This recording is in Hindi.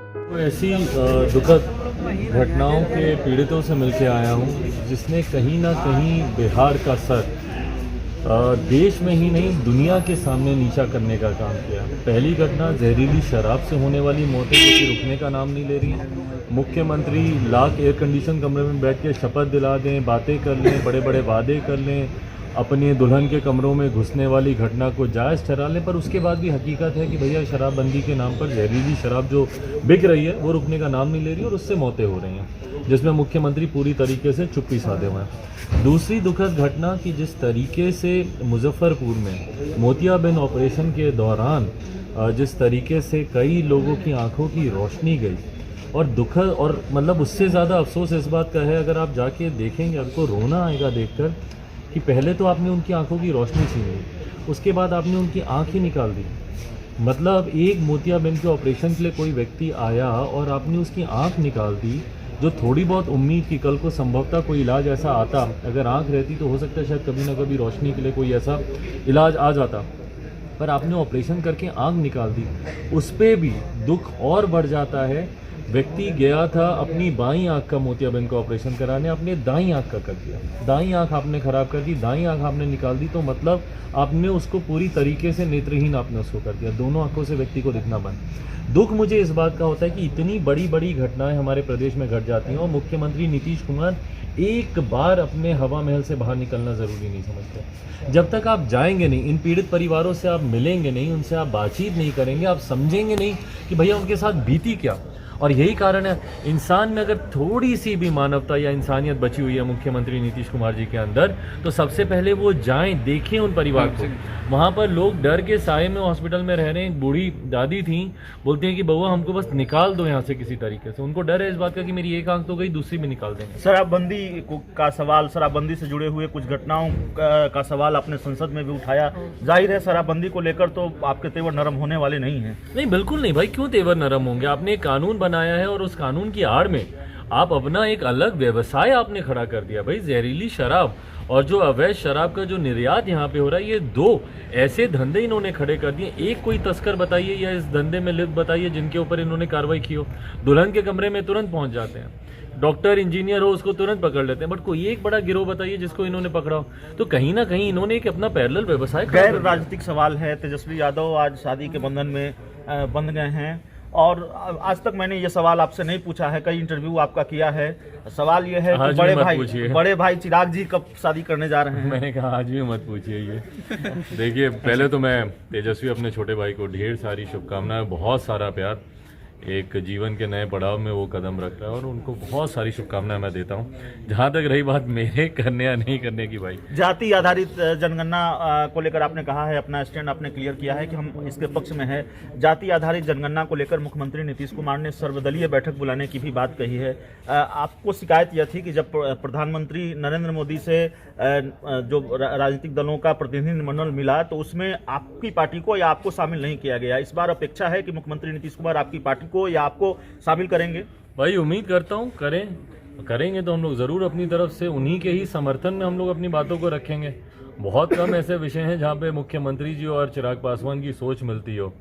तो ऐसी दुखद घटनाओं के पीड़ितों से मिलकर आया हूँ जिसने कहीं ना कहीं बिहार का सर देश में ही नहीं दुनिया के सामने नीचा करने का काम किया। पहली घटना जहरीली शराब से होने वाली मौतें जो कि रुकने का नाम नहीं ले रही। मुख्यमंत्री लाख एयर कंडीशन कमरे में बैठ के शपथ दिला दें, बातें कर लें, बड़े बड़े वादे कर लें, अपने दुल्हन के कमरों में घुसने वाली घटना को जायज़ ठहरा लें, पर उसके बाद भी हकीकत है कि भैया शराबबंदी के नाम पर जहरीली शराब जो बिक रही है वो रुकने का नाम नहीं ले रही और उससे मौतें हो रही हैं, जिसमें मुख्यमंत्री पूरी तरीके से चुप्पी साधे हुए हैं। दूसरी दुखद घटना कि जिस तरीके से मुजफ्फरपुर में मोतियाबिंद ऑपरेशन के दौरान जिस तरीके से कई लोगों की आंखों की रोशनी गई, और दुखद और मतलब उससे ज़्यादा अफसोस इस बात का है, अगर आप जाके देखेंगे आपको रोना आएगा देखकर कि पहले तो आपने उनकी आंखों की रोशनी छीन ली, उसके बाद आपने उनकी आंख ही निकाल दी। मतलब एक मोतियाबिंद के ऑपरेशन के लिए कोई व्यक्ति आया और आपने उसकी आंख निकाल दी, जो थोड़ी बहुत उम्मीद की कल को संभवतः कोई इलाज ऐसा आता, अगर आंख रहती तो हो सकता है शायद कभी ना कभी रोशनी के लिए कोई ऐसा इलाज आ जाता, पर आपने ऑपरेशन करके आंख निकाल दी। उस पर भी दुख और बढ़ जाता है। व्यक्ति गया था अपनी बाईं आंख का मोतियाबिंद का ऑपरेशन कराने, अपने दाईं आंख का कर दिया, दाईं आंख आपने खराब कर दी, दाईं आंख आपने निकाल दी, तो मतलब आपने उसको पूरी तरीके से नेत्रहीन आपने उसको कर दिया, दोनों आंखों से व्यक्ति को दिखना बंद। दुख मुझे इस बात का होता है कि इतनी बड़ी बड़ी घटनाएं हमारे प्रदेश में घट जाती हैं और मुख्यमंत्री नीतीश कुमार एक बार अपने हवा महल से बाहर निकलना ज़रूरी नहीं समझते। जब तक आप जाएंगे नहीं, इन पीड़ित परिवारों से आप मिलेंगे नहीं, उनसे आप बातचीत नहीं करेंगे, आप समझेंगे नहीं कि भैया उनके साथ बीती क्या। और यही कारण है, इंसान में अगर थोड़ी सी भी मानवता या इंसानियत बची हुई है मुख्यमंत्री नीतीश कुमार जी के अंदर, तो सबसे पहले वो जाएं, देखें उन परिवार को। वहाँ पर लोग डर के साए में हॉस्पिटल में रह रहे हैं। एक बूढ़ी दादी थी, बोलती हैं कि बउआ हमको बस निकाल दो यहाँ से किसी तरीके से। उनको डर है इस बात का कि मेरी एक आंख तो गई, दूसरी भी निकाल देंगे। शराबबंदी का सवाल, शराबबंदी से जुड़े हुए कुछ घटनाओं का सवाल आपने संसद में भी उठाया। जाहिर है शराबबंदी को लेकर तो आपके तेवर नरम होने वाले नहीं हैं। नहीं, बिल्कुल नहीं भाई, क्यों तेवर नरम होंगे। आपने एक कानून बनाया है और उस कानून की आड़ में आप अपना एक अलग व्यवसाय आपने खड़ा कर दिया। भाई जहरीली शराब और जो अवैध शराब का जो निर्यात यहाँ पे हो रहा है, ये दो ऐसे धंधे इन्होंने खड़े कर दिए। एक कोई तस्कर बताइए या इस धंधे में लिप्त बताइए जिनके ऊपर इन्होंने कार्रवाई की हो। दुल्हन के कमरे में तुरंत पहुंच जाते हैं, डॉक्टर इंजीनियर हो उसको तुरंत पकड़ लेते हैं, बट कोई एक बड़ा गिरोह बताइए जिसको इन्होंने पकड़ा हो। तो कहीं ना कहीं इन्होंने एक अपना पैरेलल व्यवसाय। गैर राजनीतिक सवाल है। तेजस्वी यादव आज शादी के बंधन में बंध गए हैं और आज तक मैंने ये सवाल आपसे नहीं पूछा है, कई इंटरव्यू आपका किया है। सवाल ये है कि बड़े भाई चिराग जी कब शादी करने जा रहे हैं? मैंने कहा आज भी मत पूछिए ये। देखिए, पहले तो मैं तेजस्वी अपने छोटे भाई को ढेर सारी शुभकामनाएं, बहुत सारा प्यार। एक जीवन के नए पड़ाव में वो कदम रख रहा है और उनको बहुत सारी शुभकामनाएं मैं देता हूं। जहां तक रही बात मेरे करने या नहीं करने की, भाई जाति आधारित जनगणना को लेकर आपने कहा है, अपना स्टैंड आपने क्लियर किया है कि हम इसके पक्ष में है। जाति आधारित जनगणना को लेकर मुख्यमंत्री नीतीश कुमार ने सर्वदलीय बैठक बुलाने की भी बात कही है। आपको शिकायत यह थी कि जब प्रधानमंत्री नरेंद्र मोदी से जो राजनीतिक दलों का प्रतिनिधिमंडल मिला तो उसमें आपकी पार्टी को या आपको शामिल नहीं किया गया। इस बार अपेक्षा है कि मुख्यमंत्री नीतीश कुमार आपकी पार्टी को या आपको शामिल करेंगे? भाई उम्मीद करता हूँ करेंगे तो हम लोग ज़रूर अपनी तरफ से उन्हीं के ही समर्थन में हम लोग अपनी बातों को रखेंगे। बहुत कम ऐसे विषय हैं जहाँ पे मुख्यमंत्री जी और चिराग पासवान की सोच मिलती हो।